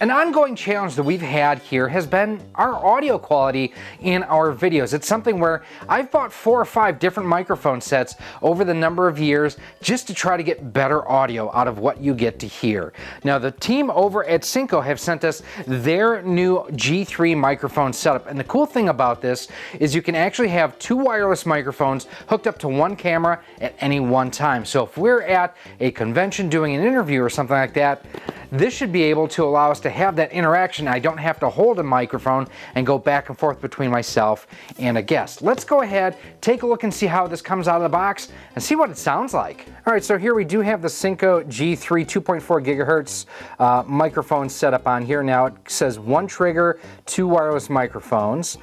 An ongoing challenge that we've had here has been our audio quality in our videos. It's something where I've bought 4 or 5 different microphone sets over the number of years just to try to get better audio out of what you get to hear. Now, the team over at Synco have sent us their new G3 microphone setup, and the cool thing about this is you can actually have 2 wireless microphones hooked up to one camera at any one time. So if we're at a convention doing an interview or something like that, this should be able to allow us to have that interaction. I don't have to hold a microphone and go back and forth between myself and a guest. Let's go ahead, take a look and see how this comes out of the box and see what it sounds like. All right, so here we do have the Synco G3 2.4 gigahertz microphone set up on here. Now it says 1 trigger, 2 wireless microphones.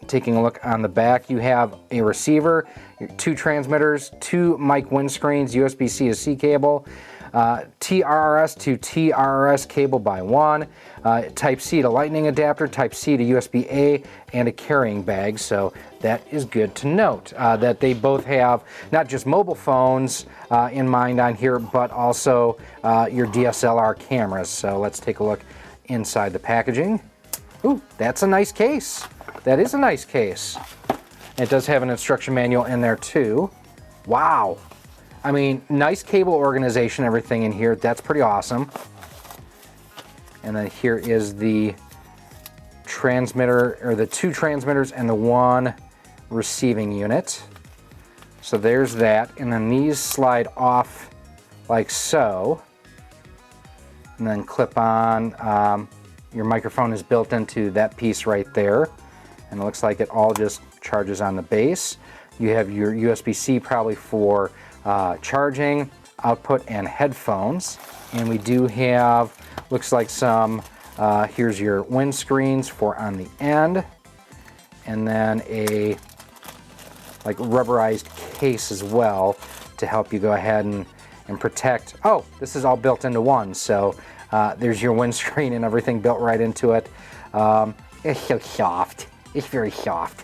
Taking a look on the back, you have a receiver, 2 transmitters, 2 mic windscreens, USB-C to C cable, TRRS to TRRS cable by 1, Type-C to Lightning adapter, Type-C to USB-A, and a carrying bag. So that is good to note that they both have not just mobile phones in mind on here, but also your DSLR cameras. So let's take a look inside the packaging. Ooh, that's a nice case. That is a nice case. It does have an instruction manual in there too. Wow. I mean, nice cable organization, everything in here. That's pretty awesome. And then here is the transmitter, or the 2 transmitters and the 1 receiving unit. So there's that. And then these slide off like so. And then clip on. Your microphone is built into that piece right there. And it looks like it all just charges on the base. You have your USB-C probably for charging, output, and headphones. And we do have, looks like some, here's your windscreens for on the end. And then a like rubberized case as well to help you go ahead and protect. Oh, this is all built into one. So there's your windscreen and everything built right into it. It's so soft. It's very soft.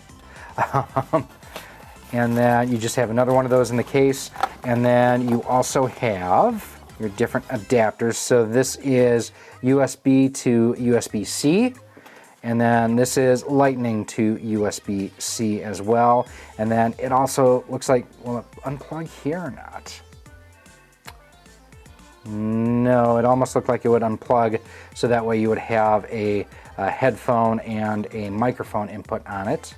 And then you just have another one of those in the case. And then you also have your different adapters. So this is USB to USB-C. And then this is Lightning to USB-C as well. And then it also looks like, will it unplug here or not? No, it almost looked like it would unplug. So that way you would have a headphone and a microphone input on it.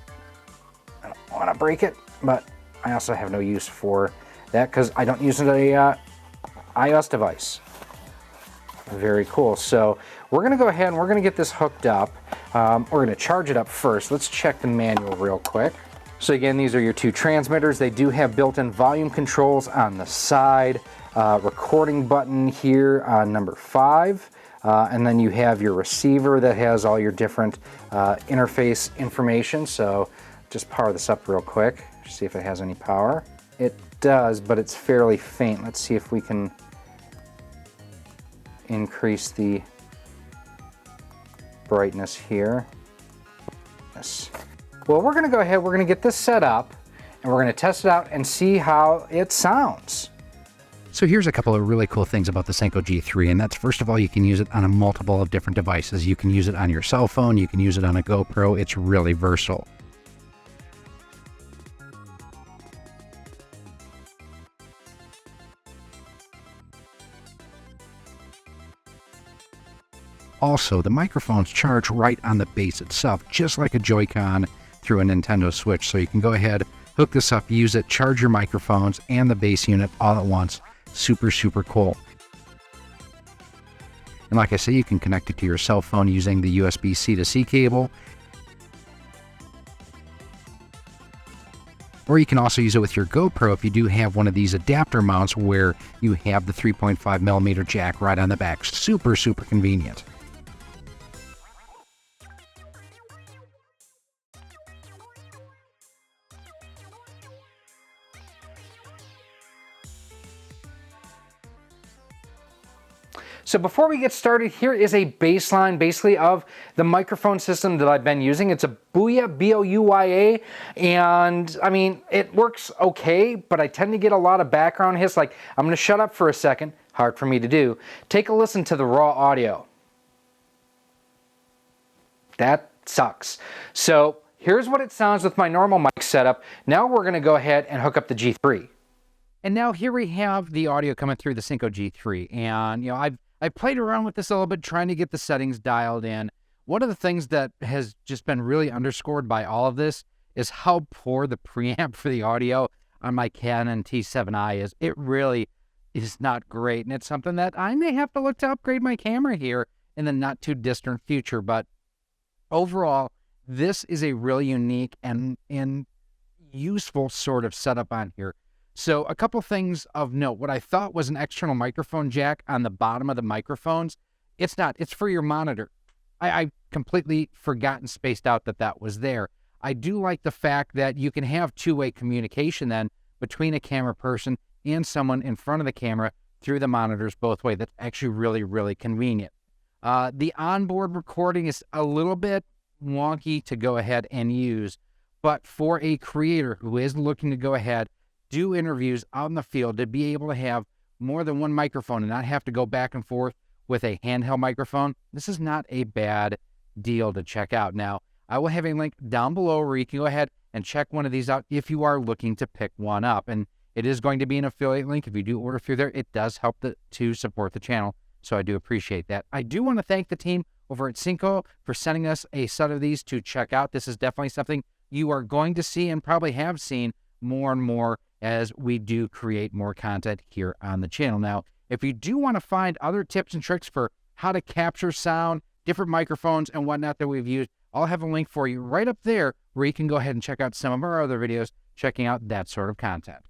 I don't want to break it, but I also have no use for that because I don't use an iOS device. Very cool. So we're going to go ahead and we're going to get this hooked up. We're going to charge it up first. Let's check the manual real quick. So again, these are your 2 transmitters. They do have built-in volume controls on the side. Recording button here on number 5. And then you have your receiver that has all your different interface information. So just power this up real quick, see if it has any power. It does, but it's fairly faint. Let's see if we can increase the brightness here. Yes. Well, we're going to go ahead, we're going to get this set up, and we're going to test it out and see how it sounds. So here's a couple of really cool things about the Synco G3, and that's, first of all, you can use it on a multiple of different devices. You can use it on your cell phone, you can use it on a GoPro. It's really versatile. Also, the microphones charge right on the base itself, just like a Joy-Con through a Nintendo Switch. So you can go ahead, hook this up, use it, charge your microphones and the base unit all at once. Super, super cool. And like I say, you can connect it to your cell phone using the USB-C to C cable. Or you can also use it with your GoPro if you do have one of these adapter mounts where you have the 3.5mm jack right on the back. Super, super convenient. So before we get started, here is a baseline basically of the microphone system that I've been using. It's a Bouya, B-O-U-Y-A, and I mean, it works okay, but I tend to get a lot of background hiss. Like, I'm gonna shut up for a second, hard for me to do. Take a listen to the raw audio. That sucks. So here's what it sounds with my normal mic setup. Now we're gonna go ahead and hook up the G3. And now here we have the audio coming through the Synco G3. And you know, I've played around with this a little bit, trying to get the settings dialed in. One of the things that has just been really underscored by all of this is how poor the preamp for the audio on my Canon T7i is. It really is not great, and it's something that I may have to look to upgrade my camera here in the not too distant future. But overall, this is a really unique and useful sort of setup on here. So a couple things of note. What I thought was an external microphone jack on the bottom of the microphones, it's not. It's for your monitor. I completely forgot and spaced out that that was there. I do like the fact that you can have two-way communication then between a camera person and someone in front of the camera through the monitors both ways. That's actually really, really convenient. The onboard recording is a little bit wonky to go ahead and use, but for a creator who is looking to go ahead, do interviews out in the field, to be able to have more than one microphone and not have to go back and forth with a handheld microphone, this is not a bad deal to check out. Now, I will have a link down below where you can go ahead and check one of these out if you are looking to pick one up. And it is going to be an affiliate link. If you do order through there, it does help to support the channel. So I do appreciate that. I do want to thank the team over at Synco for sending us a set of these to check out. This is definitely something you are going to see and probably have seen more and more as we do create more content here on the channel. Now, if you do want to find other tips and tricks for how to capture sound, different microphones and whatnot that we've used, I'll have a link for you right up there where you can go ahead and check out some of our other videos checking out that sort of content.